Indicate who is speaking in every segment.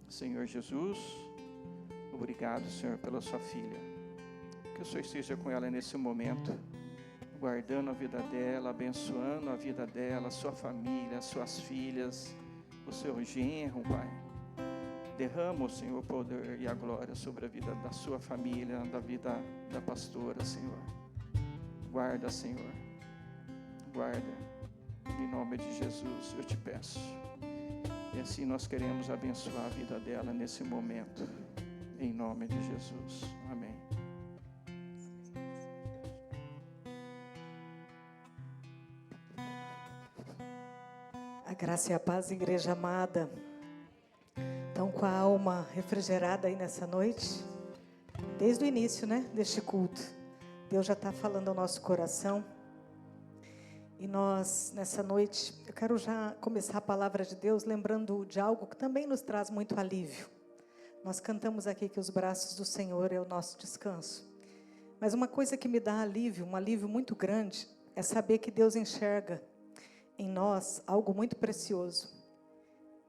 Speaker 1: Senhor Jesus, obrigado, Senhor, pela sua filha. Que o Senhor esteja com ela nesse momento, guardando a vida dela, abençoando a vida dela, a sua família, as suas filhas, o seu genro, Pai. Derrama, Senhor, o poder e a glória sobre a vida da sua família, da vida da pastora, Senhor. Guarda, Senhor. Guarda. Em nome de Jesus, eu te peço. E assim nós queremos abençoar a vida dela nesse momento. Em nome de Jesus. Amém.
Speaker 2: A graça e a paz, igreja amada. Então, com a alma refrigerada aí nessa noite, desde o início, deste culto, Deus já está falando ao nosso coração. E nós, nessa noite, eu quero já começar a palavra de Deus lembrando de algo que também nos traz muito alívio. Nós cantamos aqui que os braços do Senhor é o nosso descanso. Mas uma coisa que me dá alívio, um alívio muito grande, é saber que Deus enxerga em nós algo muito precioso.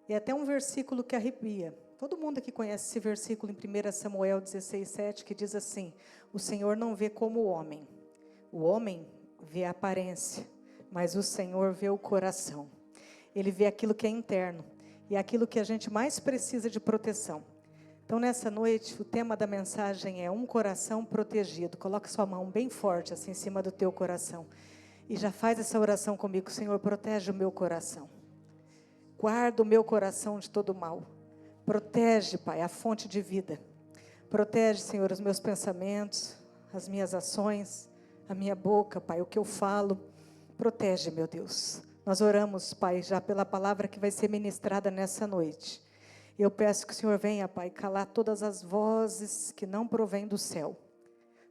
Speaker 2: E até um versículo que arrepia. Todo mundo aqui conhece esse versículo em 1 Samuel 16:7, que diz assim: o Senhor não vê como o homem vê a aparência, mas o Senhor vê o coração. Ele vê aquilo que é interno e aquilo que a gente mais precisa de proteção. Então, nessa noite, o tema da mensagem é um coração protegido. Coloque sua mão bem forte assim em cima do teu coração e já faz essa oração comigo. Senhor, protege o meu coração. Guarda o meu coração de todo mal. Protege, Pai, a fonte de vida. Protege, Senhor, os meus pensamentos, as minhas ações, a minha boca, Pai, o que eu falo. Protege, meu Deus. Nós oramos, Pai, já pela palavra que vai ser ministrada nessa noite. Eu peço que o Senhor venha, Pai, calar todas as vozes que não provêm do céu.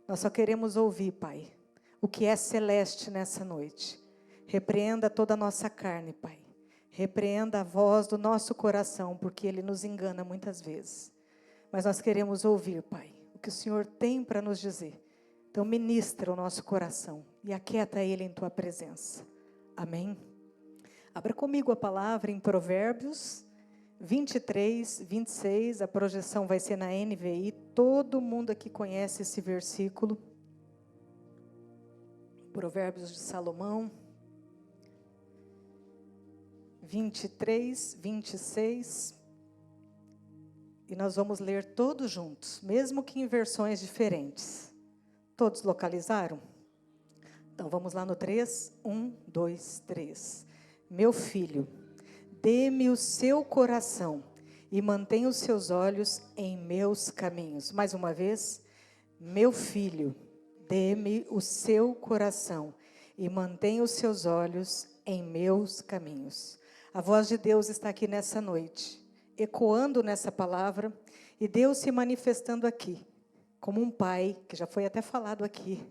Speaker 2: Nós só queremos ouvir, Pai, o que é celeste nessa noite. Repreenda toda a nossa carne, Pai. Repreenda a voz do nosso coração, porque ele nos engana muitas vezes. Mas nós queremos ouvir, Pai, o que o Senhor tem para nos dizer. Então ministra o nosso coração e aquieta ele em tua presença. Amém? Abra comigo a palavra em Provérbios 23, 26, a projeção vai ser na NVI. Todo mundo aqui conhece esse versículo. Provérbios de Salomão. 23, 26. E nós vamos ler todos juntos, mesmo que em versões diferentes. Todos localizaram? Então vamos lá no 3. 1, 2, 3. Meu filho, dê-me o seu coração e mantenha os seus olhos em meus caminhos. Mais uma vez. Meu filho, dê-me o seu coração e mantenha os seus olhos em meus caminhos. A voz de Deus está aqui nessa noite, ecoando nessa palavra, e Deus se manifestando aqui, como um pai, que já foi até falado aqui,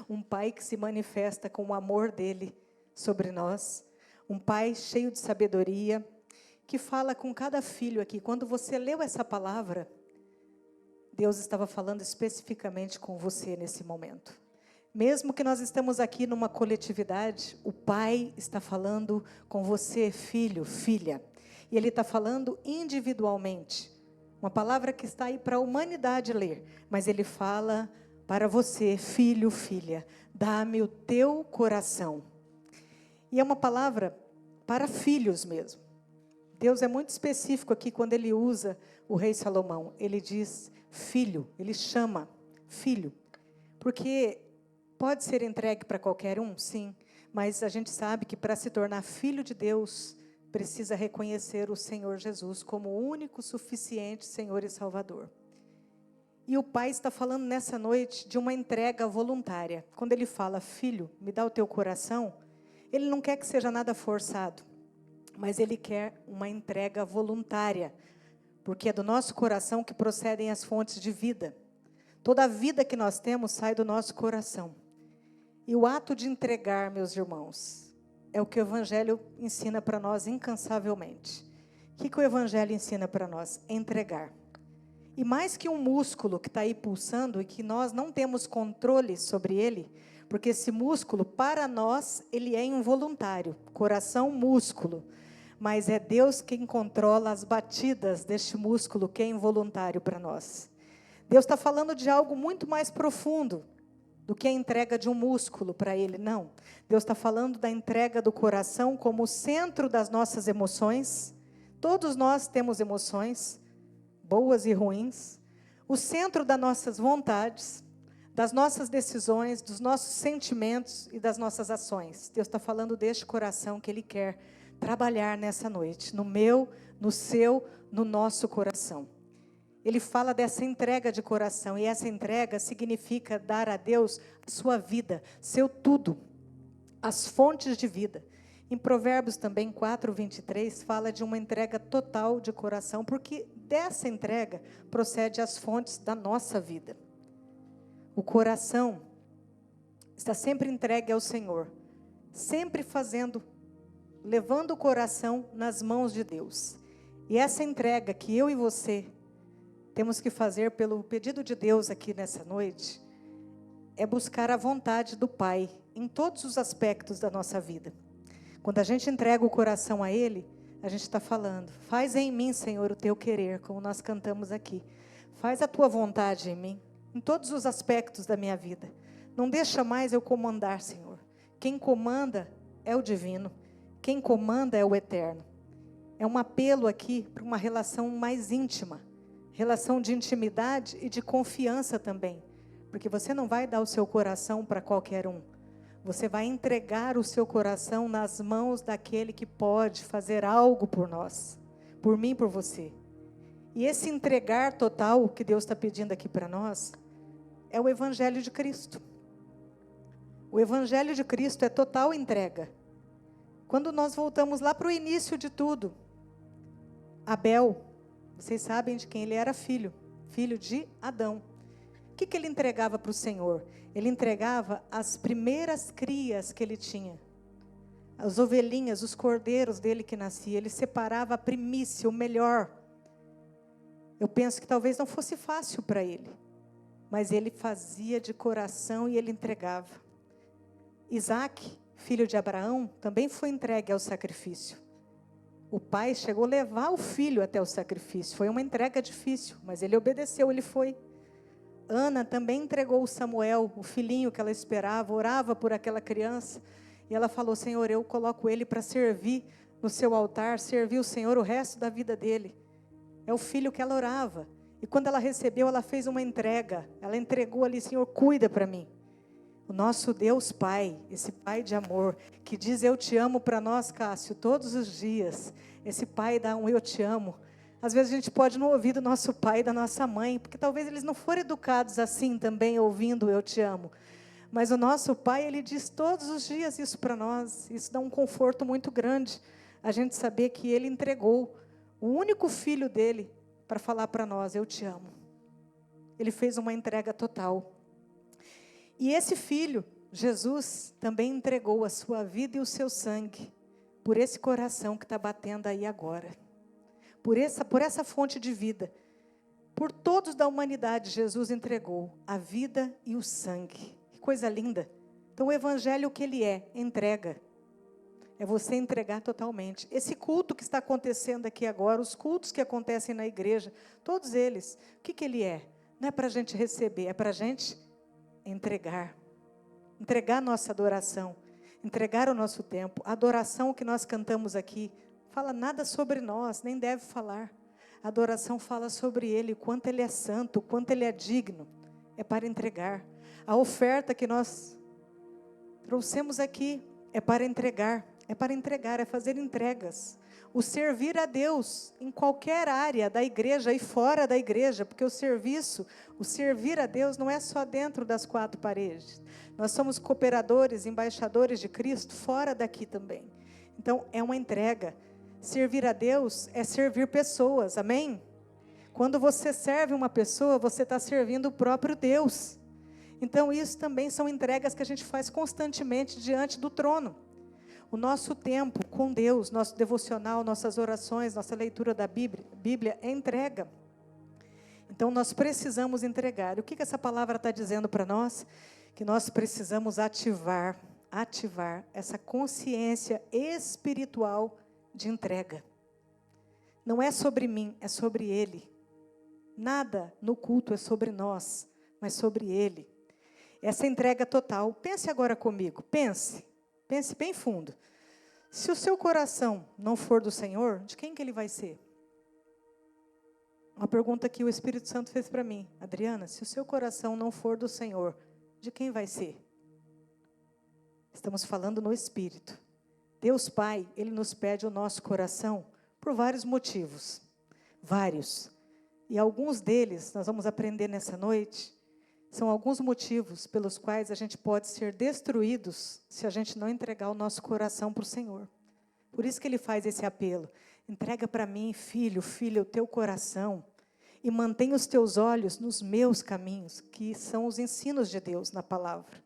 Speaker 2: um pai que se manifesta com o amor dele sobre nós, um pai cheio de sabedoria, que fala com cada filho aqui. Quando você leu essa palavra, Deus estava falando especificamente com você nesse momento. Mesmo que nós estamos aqui numa coletividade, o Pai está falando com você, filho, filha. E Ele está falando individualmente. Uma palavra que está aí para a humanidade ler. Mas Ele fala para você, filho, filha. Dá-me o teu coração. E é uma palavra para filhos mesmo. Deus é muito específico aqui quando Ele usa o rei Salomão. Ele diz filho, Ele chama filho. Porque pode ser entregue para qualquer um, sim, mas a gente sabe que para se tornar filho de Deus, precisa reconhecer o Senhor Jesus como o único, suficiente Senhor e Salvador. E o Pai está falando nessa noite de uma entrega voluntária. Quando Ele fala, filho, me dá o teu coração, Ele não quer que seja nada forçado, mas Ele quer uma entrega voluntária, porque é do nosso coração que procedem as fontes de vida. Toda a vida que nós temos sai do nosso coração. E o ato de entregar, meus irmãos, é o que o Evangelho ensina para nós incansavelmente. O que o Evangelho ensina para nós? Entregar. E mais que um músculo que está aí pulsando e que nós não temos controle sobre ele, porque esse músculo, para nós, ele é involuntário. Coração, músculo. mas é Deus quem controla as batidas deste músculo que é involuntário para nós. Deus está falando de algo muito mais profundo do que a entrega de um músculo para Ele, não. Deus está falando da entrega do coração como o centro das nossas emoções. Todos nós temos emoções, boas e ruins. O centro das nossas vontades, das nossas decisões, dos nossos sentimentos e das nossas ações. Deus está falando deste coração que Ele quer trabalhar nessa noite, no meu, no seu, no nosso coração. Ele fala dessa entrega de coração, e essa entrega significa dar a Deus a sua vida, seu tudo, as fontes de vida. Em Provérbios também 4:23 fala de uma entrega total de coração, porque dessa entrega procede as fontes da nossa vida. O coração está sempre entregue ao Senhor, sempre levando o coração nas mãos de Deus. E essa entrega que eu e você temos que fazer pelo pedido de Deus aqui nessa noite, é buscar a vontade do Pai em todos os aspectos da nossa vida. Quando a gente entrega o coração a Ele, a gente está falando: faz em mim, Senhor, o teu querer, como nós cantamos aqui. Faz a tua vontade em mim, em todos os aspectos da minha vida. Não deixa mais eu comandar, Senhor. Quem comanda é o divino. Quem comanda é o eterno. É um apelo aqui para uma relação mais íntima. Relação de intimidade e de confiança também. Porque você não vai dar o seu coração para qualquer um. Você vai entregar o seu coração nas mãos daquele que pode fazer algo por nós. Por mim, por você. E esse entregar total que Deus está pedindo aqui para nós é o Evangelho de Cristo. O Evangelho de Cristo é total entrega. Quando nós voltamos lá para o início de tudo, Abel, vocês sabem de quem ele era filho de Adão. O que ele entregava para o Senhor? Ele entregava as primeiras crias que ele tinha, as ovelhinhas, os cordeiros dele que nascia. Ele separava a primícia, o melhor. Eu penso que talvez não fosse fácil para ele, mas ele fazia de coração e ele entregava. Isaac, filho de Abraão, também foi entregue ao sacrifício. O pai chegou a levar o filho até o sacrifício. Foi uma entrega difícil, mas ele obedeceu, ele foi. Ana também entregou o Samuel, o filhinho que ela esperava, orava por aquela criança. E ela falou: Senhor, eu coloco ele para servir no seu altar, servir o Senhor o resto da vida dele. É o filho que ela orava. E quando ela recebeu, ela fez uma entrega. Ela entregou ali: Senhor, cuida para mim. O nosso Deus Pai, esse Pai de amor, que diz eu te amo para nós, Cássio, todos os dias. Esse Pai dá um eu te amo. Às vezes a gente pode não ouvir do nosso pai e da nossa mãe, porque talvez eles não foram educados assim também, ouvindo eu te amo. Mas o nosso Pai, Ele diz todos os dias isso para nós. Isso dá um conforto muito grande, a gente saber que Ele entregou o único filho dele para falar para nós: eu te amo. Ele fez uma entrega total. E esse filho, Jesus, também entregou a sua vida e o seu sangue por esse coração que está batendo aí agora. Por essa fonte de vida. Por todos da humanidade, Jesus entregou a vida e o sangue. Que coisa linda. Então o Evangelho, o que ele é? Entrega. É você entregar totalmente. Esse culto que está acontecendo aqui agora, os cultos que acontecem na igreja, todos eles, o que ele é? Não é para a gente receber, é para a gente entregar. Entregar a nossa adoração. Entregar o nosso tempo. A adoração que nós cantamos aqui fala nada sobre nós, nem deve falar. A adoração fala sobre Ele, o quanto Ele é santo, o quanto Ele é digno. É para entregar. A oferta que nós trouxemos aqui é para entregar. É para entregar, é fazer entregas. O servir a Deus em qualquer área da igreja e fora da igreja, porque o servir a Deus não é só dentro das quatro paredes. Nós somos cooperadores, embaixadores de Cristo fora daqui também. Então, é uma entrega. Servir a Deus é servir pessoas, amém? Quando você serve uma pessoa, você está servindo o próprio Deus. Então, isso também são entregas que a gente faz constantemente diante do trono. O nosso tempo com Deus, nosso devocional, nossas orações, nossa leitura da Bíblia é entrega. Então, nós precisamos entregar. O que essa palavra está dizendo para nós? Que nós precisamos ativar essa consciência espiritual de entrega. Não é sobre mim, é sobre Ele. Nada no culto é sobre nós, mas sobre Ele. Essa entrega total. Pense agora comigo, pense bem fundo. Se o seu coração não for do Senhor, de quem que ele vai ser? Uma pergunta que o Espírito Santo fez para mim. Adriana, se o seu coração não for do Senhor, de quem vai ser? Estamos falando no Espírito. Deus Pai, Ele nos pede o nosso coração por vários motivos. Vários. E alguns deles, nós vamos aprender nessa noite, são alguns motivos pelos quais a gente pode ser destruídos se a gente não entregar o nosso coração para o Senhor. Por isso que Ele faz esse apelo. Entrega para mim, filho, filha, o teu coração. E mantenha os teus olhos nos meus caminhos, que são os ensinos de Deus na palavra.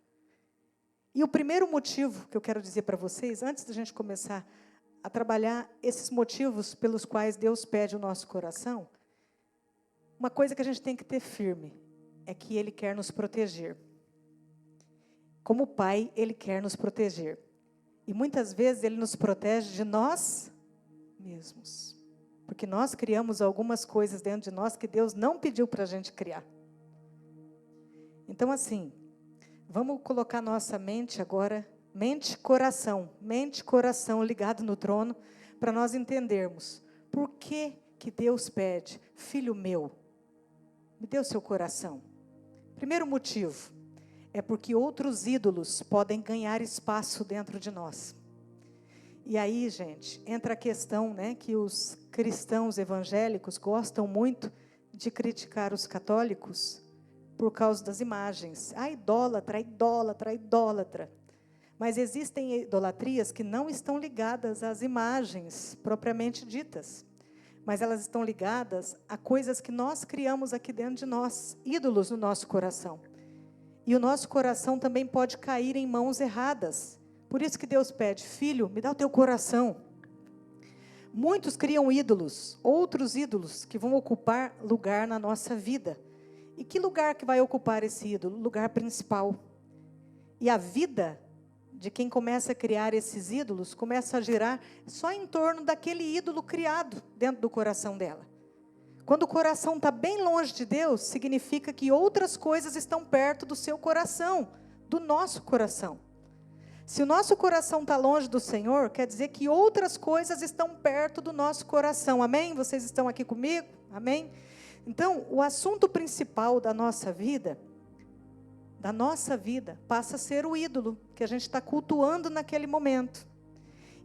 Speaker 2: E o primeiro motivo que eu quero dizer para vocês, antes da gente começar a trabalhar esses motivos pelos quais Deus pede o nosso coração, uma coisa que a gente tem que ter firme, é que Ele quer nos proteger. Como Pai, Ele quer nos proteger. E muitas vezes Ele nos protege de nós mesmos. Porque nós criamos algumas coisas dentro de nós que Deus não pediu para a gente criar. Então assim, vamos colocar nossa mente agora, mente e coração ligado no trono, para nós entendermos por que Deus pede, filho meu, me dê o seu coração. Primeiro motivo, é porque outros ídolos podem ganhar espaço dentro de nós. E aí, gente, entra a questão, né, que os cristãos evangélicos gostam muito de criticar os católicos por causa das imagens. Ah, idólatra, idólatra, idólatra. Mas existem idolatrias que não estão ligadas às imagens propriamente ditas, mas elas estão ligadas a coisas que nós criamos aqui dentro de nós, ídolos no nosso coração. E o nosso coração também pode cair em mãos erradas. Por isso que Deus pede, filho, me dá o teu coração. Muitos criam ídolos, outros ídolos que vão ocupar lugar na nossa vida. E que lugar que vai ocupar esse ídolo? Lugar principal. E a vida de quem começa a criar esses ídolos, começa a girar só em torno daquele ídolo criado dentro do coração dela. Quando o coração está bem longe de Deus, significa que outras coisas estão perto do seu coração, do nosso coração. Se o nosso coração está longe do Senhor, quer dizer que outras coisas estão perto do nosso coração. Amém? Vocês estão aqui comigo? Amém? Então, o assunto principal da nossa vida passa a ser o ídolo que a gente está cultuando naquele momento.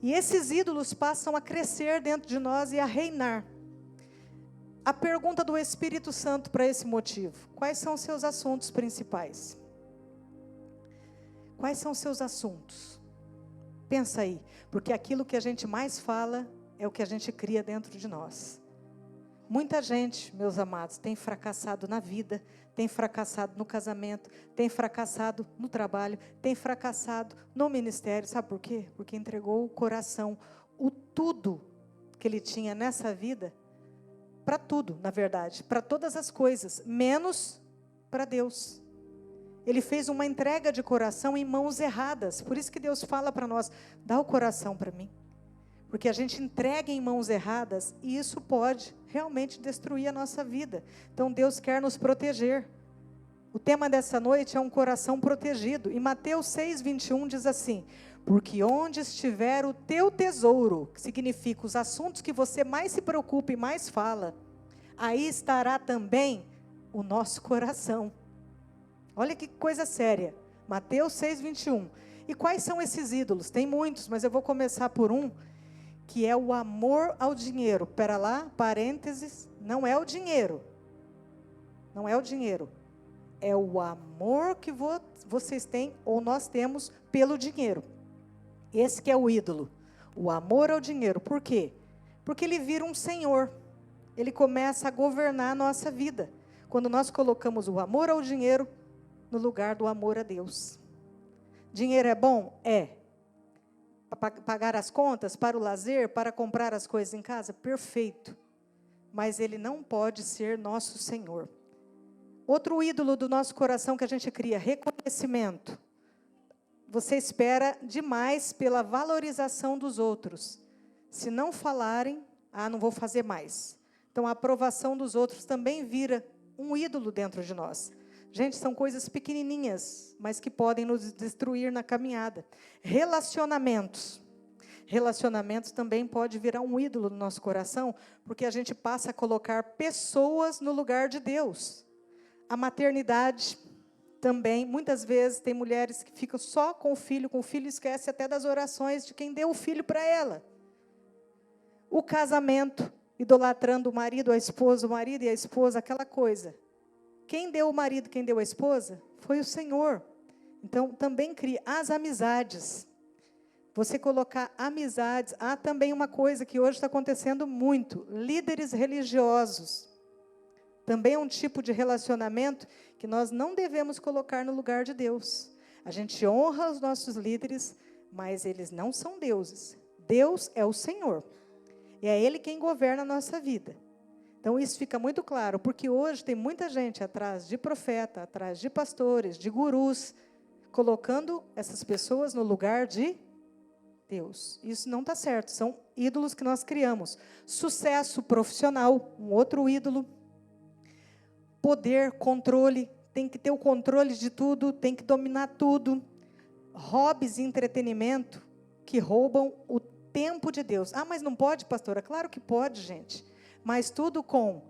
Speaker 2: E esses ídolos passam a crescer dentro de nós e a reinar. A pergunta do Espírito Santo para esse motivo: quais são os seus assuntos principais? Quais são os seus assuntos? Pensa aí, porque aquilo que a gente mais fala é o que a gente cria dentro de nós. Muita gente, meus amados, tem fracassado na vida, tem fracassado no casamento, tem fracassado no trabalho, tem fracassado no ministério. Sabe por quê? Porque entregou o coração, o tudo que ele tinha nessa vida, para tudo, na verdade, para todas as coisas, menos para Deus. Ele fez uma entrega de coração em mãos erradas. Por isso que Deus fala para nós, dá o coração para mim. Porque a gente entrega em mãos erradas e isso pode realmente destruir a nossa vida. Então Deus quer nos proteger. O tema dessa noite é um coração protegido. E Mateus 6:21 diz assim: porque onde estiver o teu tesouro, que significa os assuntos que você mais se preocupa e mais fala, aí estará também o nosso coração. Olha que coisa séria. Mateus 6:21. E quais são esses ídolos? Tem muitos, mas eu vou começar por um, que é o amor ao dinheiro. Pera lá, parênteses, não é o dinheiro. Não é o dinheiro. É o amor que vocês têm, ou nós temos, pelo dinheiro. Esse que é o ídolo. O amor ao dinheiro. Por quê? Porque ele vira um senhor. Ele começa a governar a nossa vida. Quando nós colocamos o amor ao dinheiro no lugar do amor a Deus. Dinheiro é bom? É. Para pagar as contas, para o lazer, para comprar as coisas em casa? Perfeito. Mas ele não pode ser nosso Senhor. Outro ídolo do nosso coração que a gente cria, reconhecimento. Você espera demais pela valorização dos outros. Se não falarem, não vou fazer mais. Então, a aprovação dos outros também vira um ídolo dentro de nós. Gente, são coisas pequenininhas, mas que podem nos destruir na caminhada. Relacionamentos. Relacionamentos também pode virar um ídolo no nosso coração, porque a gente passa a colocar pessoas no lugar de Deus. A maternidade também, muitas vezes, tem mulheres que ficam só com o filho esquece até das orações de quem deu o filho para ela. O casamento, idolatrando o marido, o marido e a esposa, aquela coisa. Quem deu o marido, quem deu a esposa, foi o Senhor. Então, também cria as amizades. Você colocar amizades. Há também uma coisa que hoje está acontecendo muito. Líderes religiosos. Também é um tipo de relacionamento que nós não devemos colocar no lugar de Deus. A gente honra os nossos líderes, mas eles não são deuses. Deus é o Senhor. E é Ele quem governa a nossa vida. Então, isso fica muito claro, porque hoje tem muita gente atrás de profeta, atrás de pastores, de gurus, colocando essas pessoas no lugar de Deus. Isso não está certo, são ídolos que nós criamos. Sucesso profissional, um outro ídolo. Poder, controle, tem que ter o controle de tudo, tem que dominar tudo. Hobbies e entretenimento que roubam o tempo de Deus. Mas não pode, pastora? Claro que pode, gente. Mas tudo com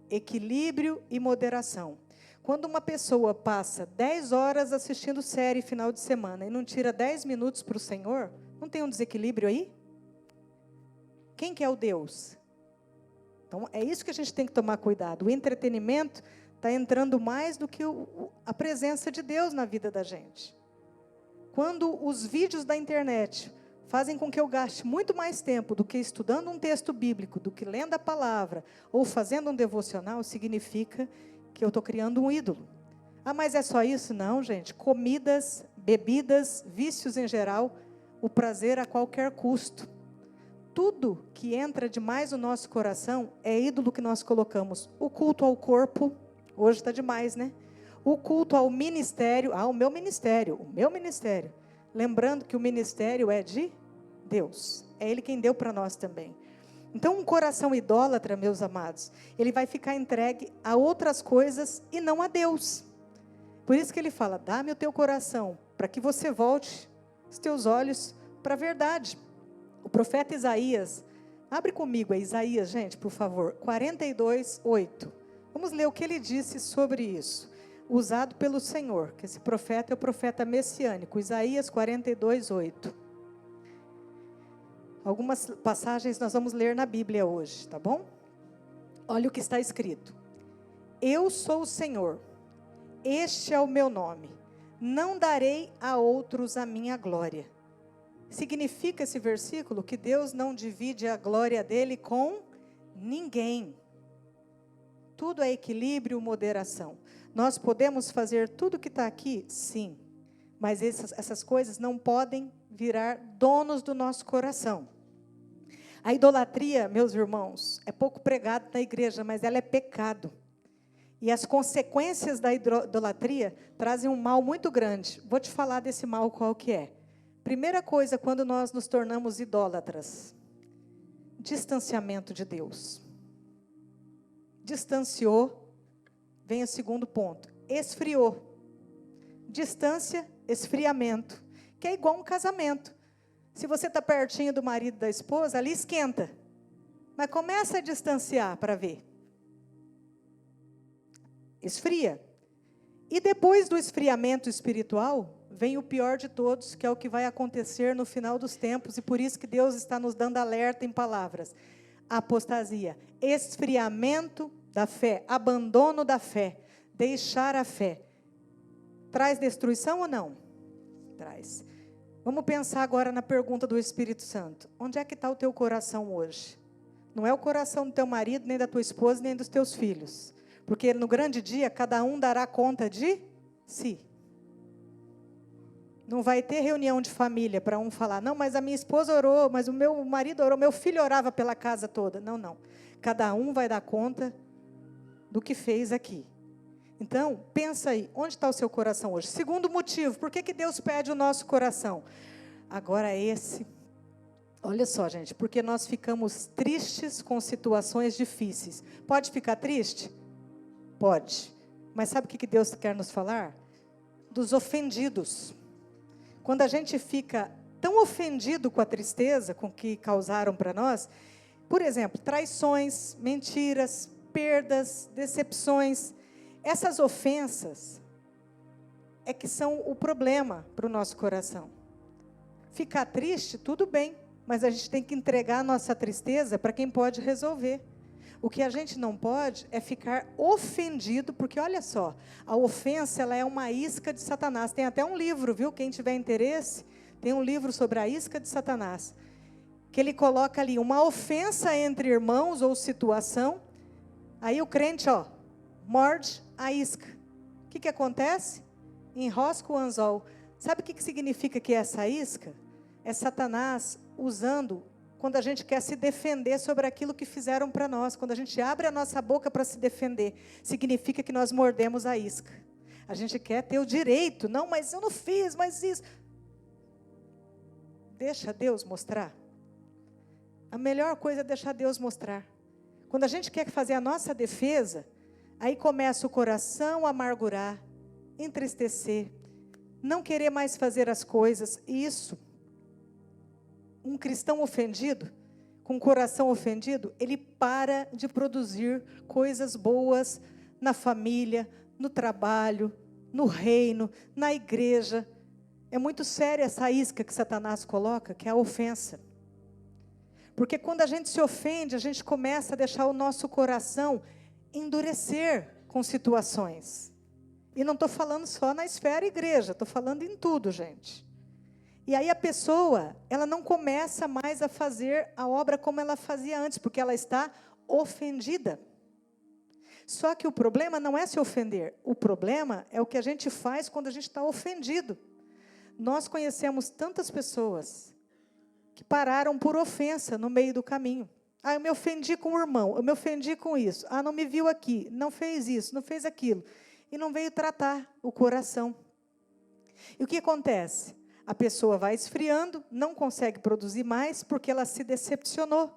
Speaker 2: equilíbrio e moderação. Quando uma pessoa passa 10 horas assistindo série final de semana e não tira 10 minutos para o Senhor, não tem um desequilíbrio aí? Quem que é o Deus? Então, é isso que a gente tem que tomar cuidado. O entretenimento está entrando mais do que a presença de Deus na vida da gente. Quando os vídeos da internet fazem com que eu gaste muito mais tempo do que estudando um texto bíblico, do que lendo a palavra, ou fazendo um devocional, significa que eu estou criando um ídolo. Mas é só isso? Não, gente. Comidas, bebidas, vícios em geral, o prazer a qualquer custo. Tudo que entra demais no nosso coração é ídolo que nós colocamos. O culto ao corpo, hoje está demais, né? O culto ao ministério, o meu ministério. Lembrando que o ministério é de Deus. É Ele quem deu para nós também. Então, um coração idólatra, meus amados, ele vai ficar entregue a outras coisas e não a Deus. Por isso que ele fala, dá-me o teu coração, para que você volte os teus olhos para a verdade. O profeta Isaías, abre comigo a Isaías, gente, por favor, 42:8. Vamos ler o que ele disse sobre isso. Usado pelo Senhor, que esse profeta é o profeta messiânico, Isaías 42:8. Algumas passagens nós vamos ler na Bíblia hoje, tá bom? Olha o que está escrito. Eu sou o Senhor, este é o meu nome, não darei a outros a minha glória. Significa esse versículo que Deus não divide a glória dele com ninguém. Tudo é equilíbrio, moderação. Nós podemos fazer tudo que está aqui? Sim. Mas essas coisas não podem virar donos do nosso coração. A idolatria, meus irmãos, é pouco pregado na igreja, mas ela é pecado. E as consequências da idolatria trazem um mal muito grande. Vou te falar desse mal qual que é. Primeira coisa, quando nós nos tornamos idólatras, distanciamento de Deus. Distanciou, vem o segundo ponto, esfriou. Distância, esfriamento, que é igual um casamento. Se você está pertinho do marido e da esposa, ali esquenta. Mas começa a distanciar para ver. Esfria. E depois do esfriamento espiritual, vem o pior de todos, que é o que vai acontecer no final dos tempos, e por isso que Deus está nos dando alerta em palavras. Apostasia, esfriamento da fé, abandono da fé, deixar a fé. Traz destruição ou não? Traz. Vamos pensar agora na pergunta do Espírito Santo. Onde é que está o teu coração hoje? Não é o coração do teu marido, nem da tua esposa, nem dos teus filhos. Porque no grande dia, cada um dará conta de si. Não vai ter reunião de família para um falar, não, mas a minha esposa orou, mas o meu marido orou, meu filho orava pela casa toda. Não, não. Cada um vai dar conta do que fez aqui. Então, pensa aí, onde está o seu coração hoje? Segundo motivo, por que Deus pede o nosso coração? Agora Olha só, gente, porque nós ficamos tristes com situações difíceis. Pode ficar triste? Pode. Mas sabe o que Deus quer nos falar? Dos ofendidos. Quando a gente fica tão ofendido com a tristeza, com o que causaram para nós, por exemplo, traições, mentiras, perdas, decepções, essas ofensas é que são o problema para o nosso coração. Ficar triste, tudo bem, mas a gente tem que entregar a nossa tristeza para quem pode resolver. O que a gente não pode é ficar ofendido, porque olha só, a ofensa ela é uma isca de Satanás. Tem até um livro, viu? Quem tiver interesse, tem um livro sobre a isca de Satanás, que ele coloca ali uma ofensa entre irmãos ou situação, aí o crente, morde a isca. O que acontece? Enrosca o anzol. Sabe o que significa que é essa isca? É Satanás usando quando a gente quer se defender sobre aquilo que fizeram para nós. Quando a gente abre a nossa boca para se defender, significa que nós mordemos a isca. A gente quer ter o direito. Não, mas eu não fiz, mas isso. Deixa Deus mostrar. A melhor coisa é deixar Deus mostrar. Quando a gente quer fazer a nossa defesa, aí começa o coração a amargurar, entristecer, não querer mais fazer as coisas. Isso, um cristão ofendido, com o coração ofendido, ele para de produzir coisas boas na família, no trabalho, no reino, na igreja. É muito séria essa isca que Satanás coloca, que é a ofensa. Porque quando a gente se ofende, a gente começa a deixar o nosso coração endurecer com situações. E não estou falando só na esfera igreja, estou falando em tudo, gente. E aí a pessoa, ela não começa mais a fazer a obra como ela fazia antes, porque ela está ofendida. Só que o problema não é se ofender, o problema é o que a gente faz quando a gente está ofendido. Nós conhecemos tantas pessoas que pararam por ofensa no meio do caminho. Eu me ofendi com o irmão, eu me ofendi com isso. Não me viu aqui, não fez isso, não fez aquilo. E não veio tratar o coração. E o que acontece? A pessoa vai esfriando, não consegue produzir mais, porque ela se decepcionou,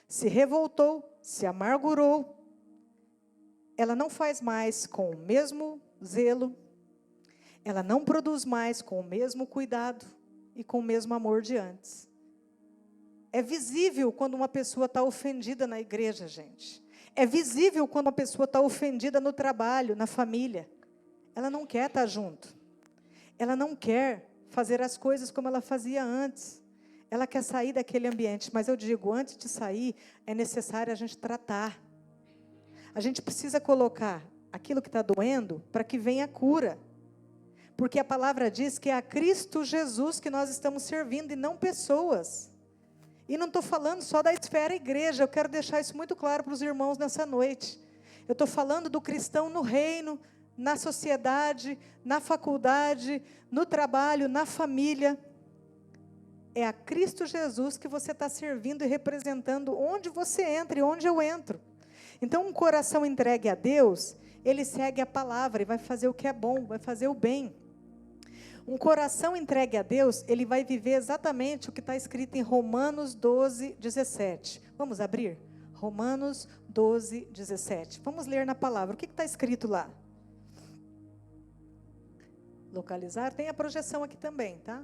Speaker 2: se revoltou, se amargurou. Ela não faz mais com o mesmo zelo, ela não produz mais com o mesmo cuidado e com o mesmo amor de antes. É visível quando uma pessoa está ofendida na igreja, gente. É visível quando uma pessoa está ofendida no trabalho, na família. Ela não quer estar junto. Ela não quer fazer as coisas como ela fazia antes. Ela quer sair daquele ambiente. Mas eu digo, antes de sair, é necessário a gente tratar. A gente precisa colocar aquilo que está doendo para que venha a cura. Porque a palavra diz que é a Cristo Jesus que nós estamos servindo e não pessoas. E não estou falando só da esfera igreja, eu quero deixar isso muito claro para os irmãos nessa noite. Eu estou falando do cristão no reino, na sociedade, na faculdade, no trabalho, na família. É a Cristo Jesus que você está servindo e representando onde você entra e onde eu entro. Então, um coração entregue a Deus, ele segue a palavra e vai fazer o que é bom, vai fazer o bem. Um coração entregue a Deus, ele vai viver exatamente o que está escrito em Romanos 12, 17. Vamos abrir? Romanos 12, 17. Vamos ler na palavra. O que está escrito lá? Localizar? Tem a projeção aqui também, tá?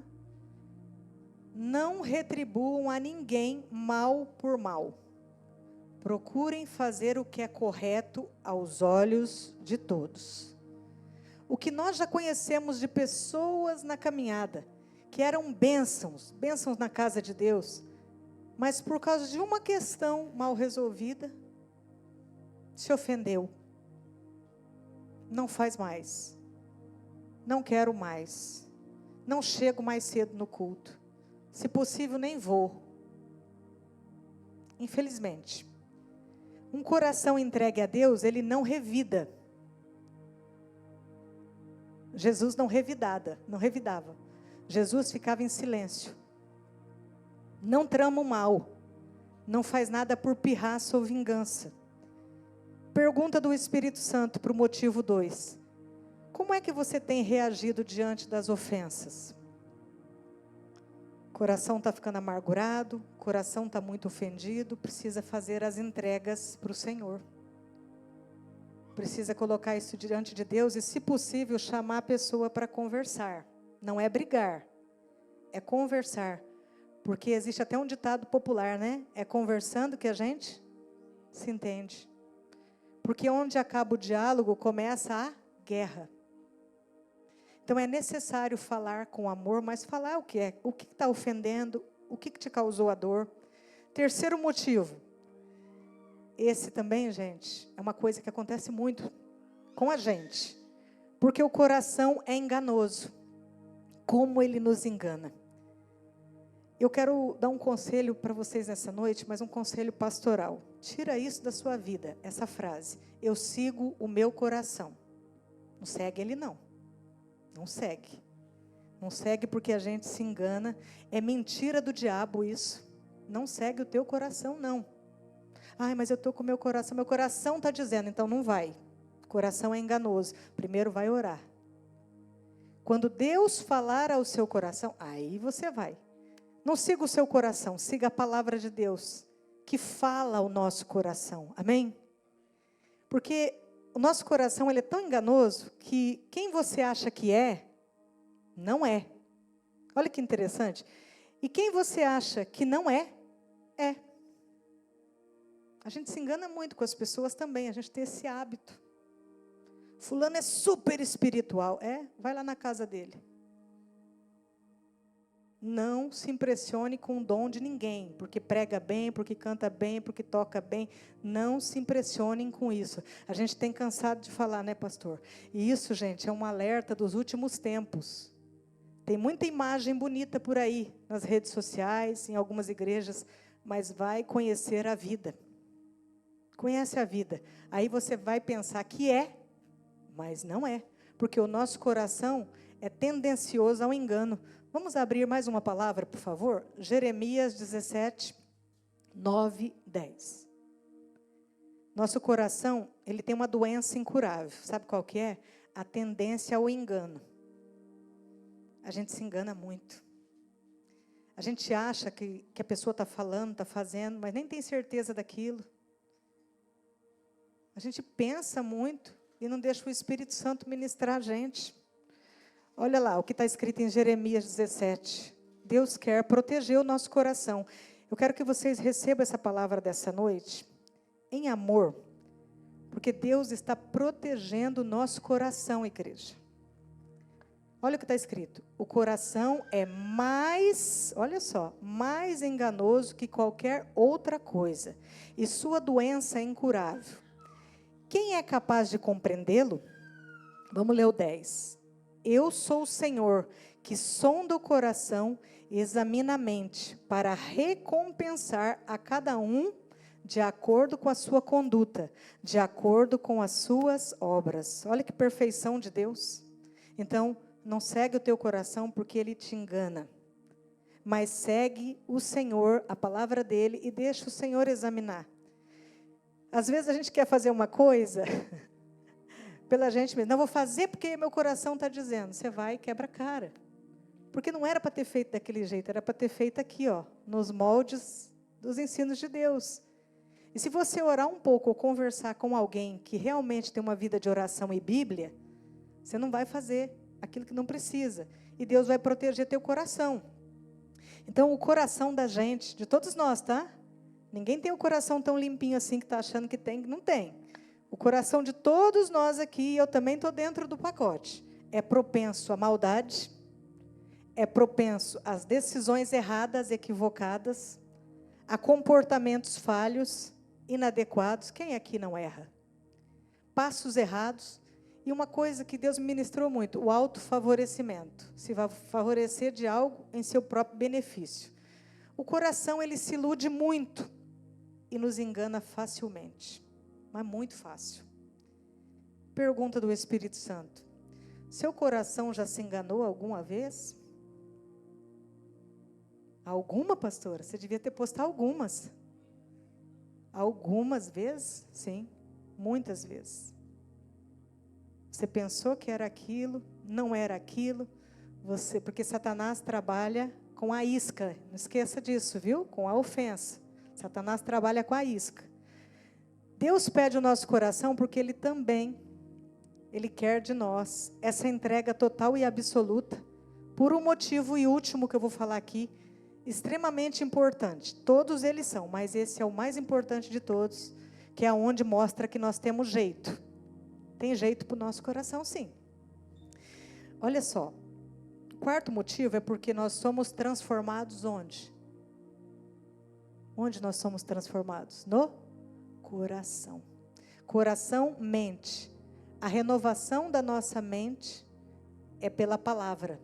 Speaker 2: Não retribuam a ninguém mal por mal. Procurem fazer o que é correto aos olhos de todos. O que nós já conhecemos de pessoas na caminhada, que eram bênçãos na casa de Deus, mas por causa de uma questão mal resolvida, se ofendeu. Não faz mais. Não quero mais. Não chego mais cedo no culto. Se possível, nem vou. Infelizmente. Um coração entregue a Deus, ele não revida. Jesus não revidava. Jesus ficava em silêncio. Não trama o mal. Não faz nada por pirraça ou vingança. Pergunta do Espírito Santo para o motivo 2. Como é que você tem reagido diante das ofensas? O coração está ficando amargurado, coração está muito ofendido, precisa fazer as entregas para o Senhor. Precisa colocar isso diante de Deus e, se possível, chamar a pessoa para conversar. Não é brigar, é conversar. Porque existe até um ditado popular, né? É conversando que a gente se entende. Porque onde acaba o diálogo, começa a guerra. Então é necessário falar com amor, mas falar o que é, o que está ofendendo, o que te causou a dor. Terceiro motivo. Esse também, gente, é uma coisa que acontece muito com a gente. Porque o coração é enganoso. Como ele nos engana. Eu quero dar um conselho para vocês nessa noite, mas um conselho pastoral. Tira isso da sua vida, essa frase. Eu sigo o meu coração. Não segue ele, não. Não segue. Não segue porque a gente se engana. É mentira do diabo isso. Não segue o teu coração, não. Ai, mas eu estou com o meu coração está dizendo, então não vai. O coração é enganoso. Primeiro vai orar. Quando Deus falar ao seu coração, aí você vai. Não siga o seu coração, siga a palavra de Deus, que fala ao nosso coração. Amém? Porque o nosso coração ele é tão enganoso que quem você acha que é, não é. Olha que interessante. E quem você acha que não é, é. A gente se engana muito com as pessoas também, a gente tem esse hábito. Fulano é super espiritual. Vai lá na casa dele. Não se impressione com o dom de ninguém, porque prega bem, porque canta bem, porque toca bem. Não se impressionem com isso. A gente tem cansado de falar, né, pastor? E isso, gente, é um alerta dos últimos tempos. Tem muita imagem bonita por aí, nas redes sociais, em algumas igrejas, mas vai conhecer a vida. Conhece a vida. Aí você vai pensar que é, mas não é. Porque o nosso coração é tendencioso ao engano. Vamos abrir mais uma palavra, por favor? Jeremias 17, 9, 10. Nosso coração, ele tem uma doença incurável. Sabe qual que é? A tendência ao engano. A gente se engana muito. A gente acha que a pessoa está falando, está fazendo, mas nem tem certeza daquilo. A gente pensa muito e não deixa o Espírito Santo ministrar a gente. Olha lá o que está escrito em Jeremias 17. Deus quer proteger o nosso coração. Eu quero que vocês recebam essa palavra dessa noite em amor, porque Deus está protegendo o nosso coração, igreja. Olha o que está escrito. O coração é mais, olha só, mais enganoso que qualquer outra coisa, e sua doença é incurável. Quem é capaz de compreendê-lo? Vamos ler o 10. Eu sou o Senhor, que sonda o coração e examina a mente, para recompensar a cada um de acordo com a sua conduta, de acordo com as suas obras. Olha que perfeição de Deus. Então, não segue o teu coração porque ele te engana, mas segue o Senhor, a palavra dele, e deixa o Senhor examinar. Às vezes a gente quer fazer uma coisa pela gente mesmo. Não, vou fazer porque meu coração está dizendo. Você vai e quebra a cara. Porque não era para ter feito daquele jeito, era para ter feito aqui, ó, nos moldes dos ensinos de Deus. E se você orar um pouco ou conversar com alguém que realmente tem uma vida de oração e Bíblia, você não vai fazer aquilo que não precisa. E Deus vai proteger teu coração. Então, o coração da gente, de todos nós, tá? Ninguém tem o coração tão limpinho assim que está achando que tem, não tem. O coração de todos nós aqui, eu também estou dentro do pacote, é propenso à maldade, é propenso às decisões erradas, equivocadas, a comportamentos falhos, inadequados. Quem aqui não erra? Passos errados. E uma coisa que Deus me ministrou muito, o autofavorecimento. Se vai favorecer de algo em seu próprio benefício. O coração, ele se ilude muito e nos engana facilmente. Mas muito fácil. Pergunta do Espírito Santo. Seu coração já se enganou alguma vez? Alguma, pastora? Você devia ter postado algumas. Algumas vezes? Sim, muitas vezes. Você pensou que era aquilo, não era aquilo. Porque Satanás trabalha com a isca. Não esqueça disso, viu? Com a ofensa. Satanás trabalha com a isca. Deus pede o nosso coração porque Ele também, Ele quer de nós essa entrega total e absoluta, por um motivo e último que eu vou falar aqui, extremamente importante. Todos eles são, mas esse é o mais importante de todos, que é onde mostra que nós temos jeito. Tem jeito para o nosso coração, sim. Olha só, o quarto motivo é porque nós somos transformados onde? Onde nós somos transformados? No coração. Coração, mente. A renovação da nossa mente é pela palavra.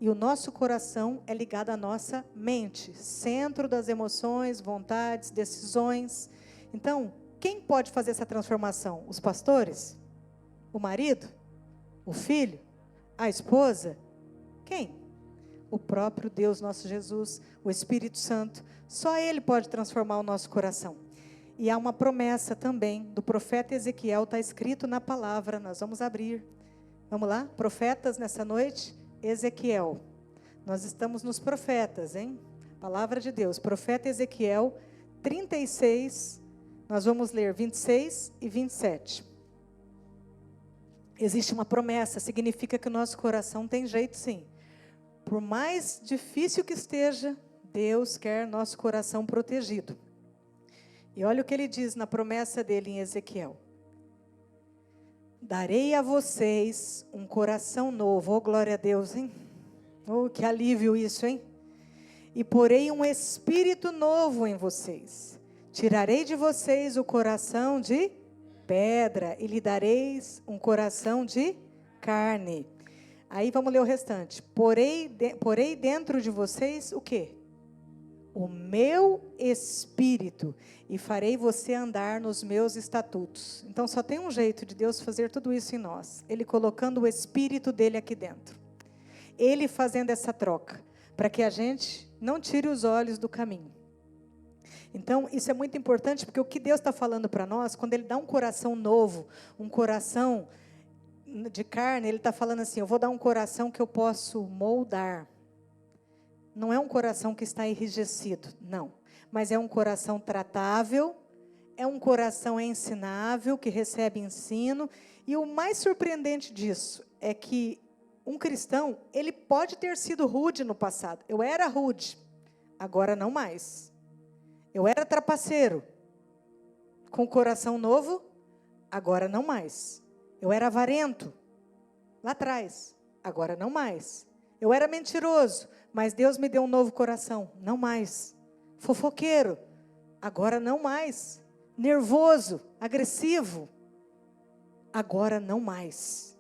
Speaker 2: E o nosso coração é ligado à nossa mente, centro das emoções, vontades, decisões. Então, quem pode fazer essa transformação? Os pastores? O marido? O filho? A esposa? Quem? O próprio Deus, nosso Jesus, o Espírito Santo. Só Ele pode transformar o nosso coração. E há uma promessa também do profeta Ezequiel, está escrito na palavra, nós vamos abrir. Vamos lá? Profetas nessa noite? Ezequiel. Nós estamos nos profetas, hein? Palavra de Deus. Profeta Ezequiel 36, nós vamos ler 26 e 27. Existe uma promessa, significa que o nosso coração tem jeito, sim. Por mais difícil que esteja, Deus quer nosso coração protegido. E olha o que ele diz na promessa dele em Ezequiel. Darei a vocês um coração novo. Oh, glória a Deus, hein? Oh, que alívio isso, hein? E porei um espírito novo em vocês. Tirarei de vocês o coração de pedra e lhe dareis um coração de carne. Aí vamos ler o restante. Porei dentro de vocês o quê? O meu espírito, e farei você andar nos meus estatutos. Então só tem um jeito de Deus fazer tudo isso em nós. Ele colocando o espírito dele aqui dentro. Ele fazendo essa troca, para que a gente não tire os olhos do caminho. Então isso é muito importante, porque o que Deus está falando para nós, quando Ele dá um coração novo, um coração de carne, Ele está falando assim, eu vou dar um coração que eu posso moldar. Não é um coração que está enrijecido, não. Mas é um coração tratável, é um coração ensinável, que recebe ensino. E o mais surpreendente disso é que um cristão, ele pode ter sido rude no passado. Eu era rude, agora não mais. Eu era trapaceiro, com o coração novo, agora não mais. Eu era avarento, lá atrás, agora não mais. Eu era mentiroso, mas Deus me deu um novo coração, não mais. Fofoqueiro, agora não mais. Nervoso, agressivo, agora não mais.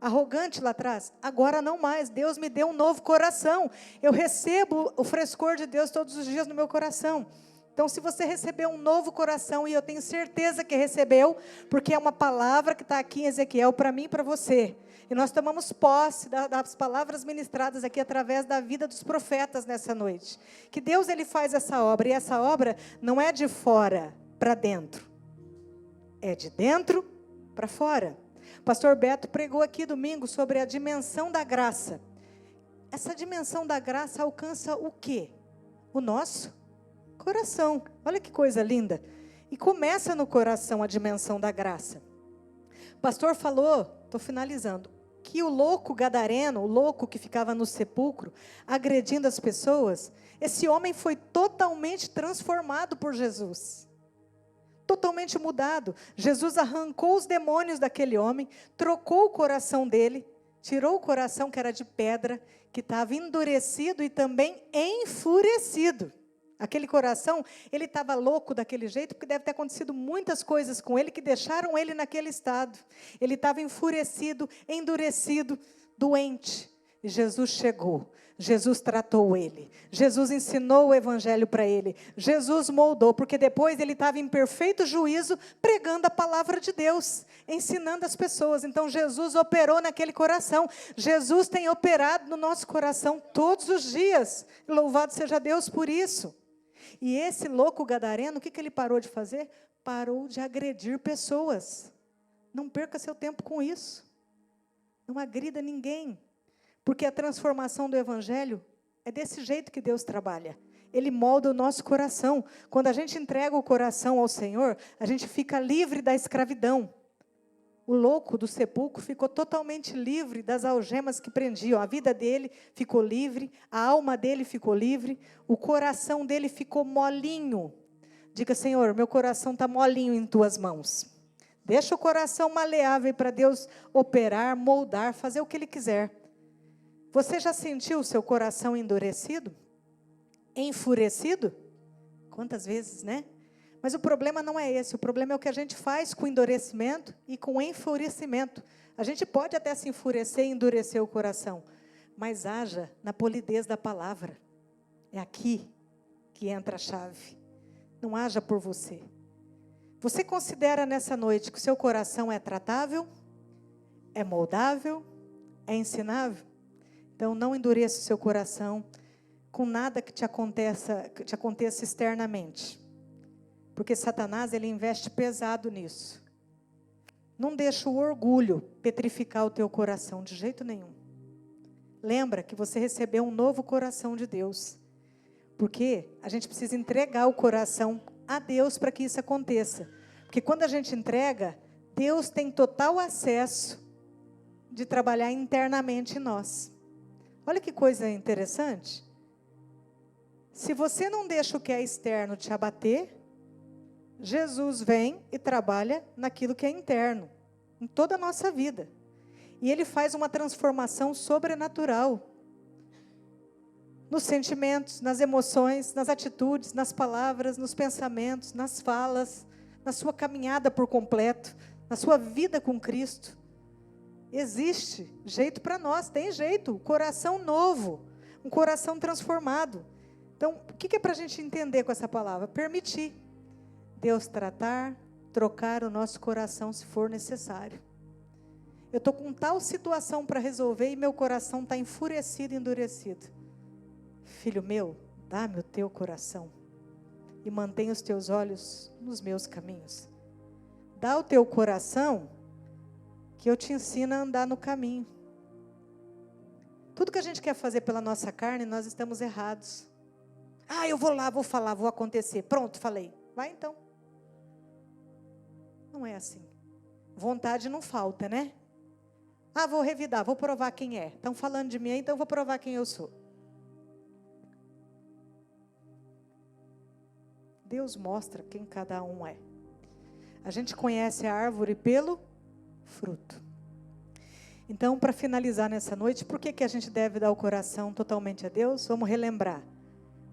Speaker 2: Arrogante lá atrás, agora não mais. Deus me deu um novo coração. Eu recebo o frescor de Deus todos os dias no meu coração. Então, se você recebeu um novo coração, e eu tenho certeza que recebeu, porque é uma palavra que está aqui em Ezequiel para mim e para você. E nós tomamos posse das palavras ministradas aqui através da vida dos profetas nessa noite. Que Deus ele faz essa obra, e essa obra não é de fora para dentro. É de dentro para fora. O pastor Beto pregou aqui domingo sobre a dimensão da graça. Essa dimensão da graça alcança o quê? O nosso coração. Olha que coisa linda. E começa no coração a dimensão da graça. O pastor falou, estou finalizando, que o louco gadareno, o louco que ficava no sepulcro, agredindo as pessoas, esse homem foi totalmente transformado por Jesus. Totalmente mudado. Jesus arrancou os demônios daquele homem, trocou o coração dele, tirou o coração que era de pedra, que estava endurecido e também enfurecido. Aquele coração, ele estava louco daquele jeito, porque deve ter acontecido muitas coisas com ele que deixaram ele naquele estado. Ele estava enfurecido, endurecido, doente. E Jesus chegou, Jesus tratou ele, Jesus ensinou o evangelho para ele, Jesus moldou, porque depois ele estava em perfeito juízo, pregando a palavra de Deus, ensinando as pessoas. Então Jesus operou naquele coração, Jesus tem operado no nosso coração todos os dias, louvado seja Deus por isso. E esse louco gadareno, o que ele parou de fazer? Parou de agredir pessoas. Não perca seu tempo com isso, não agrida ninguém. Porque a transformação do evangelho É desse jeito que Deus trabalha. Ele molda o nosso coração. Quando a gente entrega o coração ao Senhor, a gente fica livre da escravidão. O louco do sepulcro ficou totalmente livre das algemas que prendiam. A vida dele ficou livre, a alma dele ficou livre, o coração dele ficou molinho. Diga, Senhor, meu coração está molinho em tuas mãos. Deixa o coração maleável para Deus operar, moldar, fazer o que Ele quiser. Você já sentiu o seu coração endurecido? Enfurecido? Quantas vezes, né? Mas o problema não é esse, o problema é o que a gente faz com o endurecimento e com o enfurecimento. A gente pode até se enfurecer e endurecer o coração, mas haja na polidez da palavra. É aqui que entra a chave. Não haja por você. Você considera nessa noite que o seu coração é tratável? É moldável? É ensinável? Então não endureça o seu coração com nada que te aconteça externamente. Porque Satanás, ele investe pesado nisso. Não deixa o orgulho petrificar o teu coração de jeito nenhum. Lembra que você recebeu um novo coração de Deus. Porque a gente precisa entregar o coração a Deus para que isso aconteça. Porque quando a gente entrega, Deus tem total acesso de trabalhar internamente em nós. Olha que coisa interessante. Se você não deixa o que é externo te abater, Jesus vem e trabalha naquilo que é interno, em toda a nossa vida. E Ele faz uma transformação sobrenatural. Nos sentimentos, nas emoções, nas atitudes, nas palavras, nos pensamentos, nas falas, na sua caminhada por completo, na sua vida com Cristo. Existe jeito para nós, tem jeito, coração novo, um coração transformado. Então, o que é para a gente entender com essa palavra? Permitir Deus tratar, trocar o nosso coração se for necessário. Eu estou com tal situação para resolver e meu coração está enfurecido e endurecido. Filho meu, dá-me o teu coração e mantenha os teus olhos nos meus caminhos. Dá o teu coração que eu te ensino a andar no caminho. Tudo que a gente quer fazer pela nossa carne, nós estamos errados. Eu vou lá, vou falar, vou acontecer. Pronto, falei. Vai então. Não é assim. Vontade não falta, né? Vou revidar, vou provar quem é. Estão falando de mim, então eu vou provar quem eu sou. Deus mostra quem cada um é. A gente conhece a árvore pelo fruto. Então, para finalizar nessa noite, por que a gente deve dar o coração totalmente a Deus? Vamos relembrar.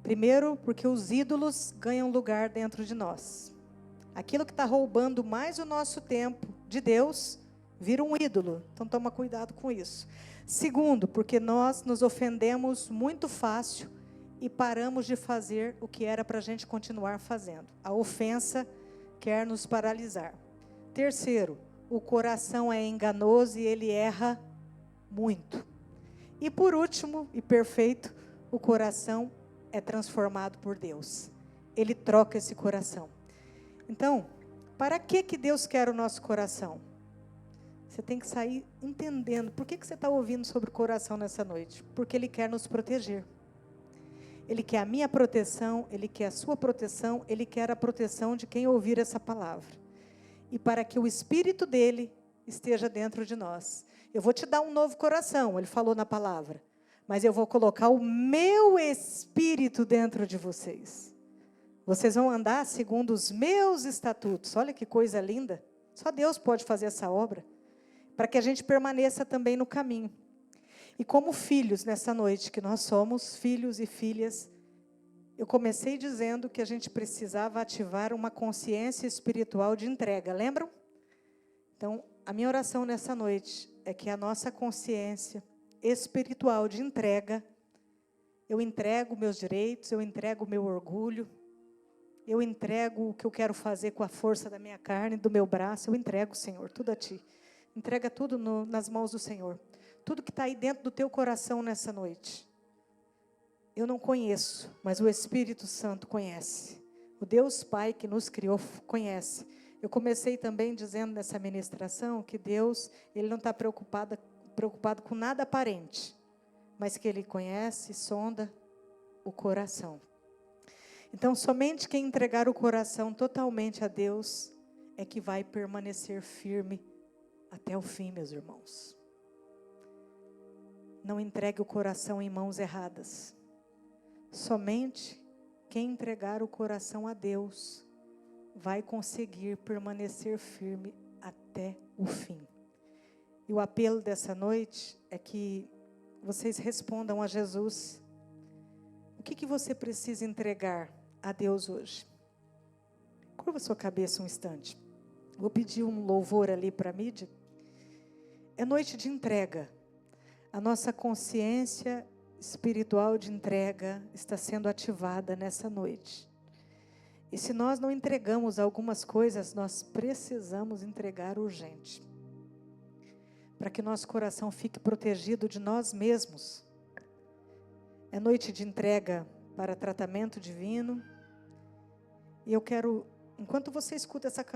Speaker 2: Primeiro, porque os ídolos ganham lugar dentro de nós. Aquilo que está roubando mais o nosso tempo de Deus, vira um ídolo. Então, toma cuidado com isso. Segundo, porque nós nos ofendemos muito fácil e paramos de fazer o que era para a gente continuar fazendo. A ofensa quer nos paralisar. Terceiro, o coração é enganoso e ele erra muito. E por último, e perfeito, o coração é transformado por Deus. Ele troca esse coração. Então, para que Deus quer o nosso coração? Você tem que sair entendendo. Por que você está ouvindo sobre o coração nessa noite? Porque Ele quer nos proteger. Ele quer a minha proteção, Ele quer a sua proteção, Ele quer a proteção de quem ouvir essa palavra. E para que o Espírito dEle esteja dentro de nós. Eu vou te dar um novo coração, Ele falou na palavra. Mas eu vou colocar o meu Espírito dentro de vocês. Vocês vão andar segundo os meus estatutos. Olha que coisa linda. Só Deus pode fazer essa obra. Para que a gente permaneça também no caminho. E como filhos, nessa noite, que nós somos filhos e filhas, eu comecei dizendo que a gente precisava ativar uma consciência espiritual de entrega, lembram? Então, a minha oração nessa noite é que a nossa consciência espiritual de entrega, eu entrego meus direitos, eu entrego o meu orgulho, eu entrego o que eu quero fazer com a força da minha carne, do meu braço, eu entrego, Senhor, tudo a Ti. Entrega tudo nas mãos do Senhor. Tudo que está aí dentro do teu coração nessa noite. Eu não conheço, mas o Espírito Santo conhece. O Deus Pai que nos criou conhece. Eu comecei também dizendo nessa ministração que Deus, Ele não está preocupado com nada aparente, mas que Ele conhece, sonda o coração. Então, somente quem entregar o coração totalmente a Deus é que vai permanecer firme até o fim, meus irmãos. Não entregue o coração em mãos erradas. Somente quem entregar o coração a Deus vai conseguir permanecer firme até o fim. E o apelo dessa noite é que vocês respondam a Jesus. O que você precisa entregar a Deus hoje? Curva sua cabeça um instante. Vou pedir um louvor ali para a mídia. É noite de entrega. A nossa consciência espiritual de entrega está sendo ativada nessa noite. E se nós não entregamos algumas coisas, nós precisamos entregar urgente. Para que nosso coração fique protegido de nós mesmos. É noite de entrega para tratamento divino. E eu quero, enquanto você escuta essa canção,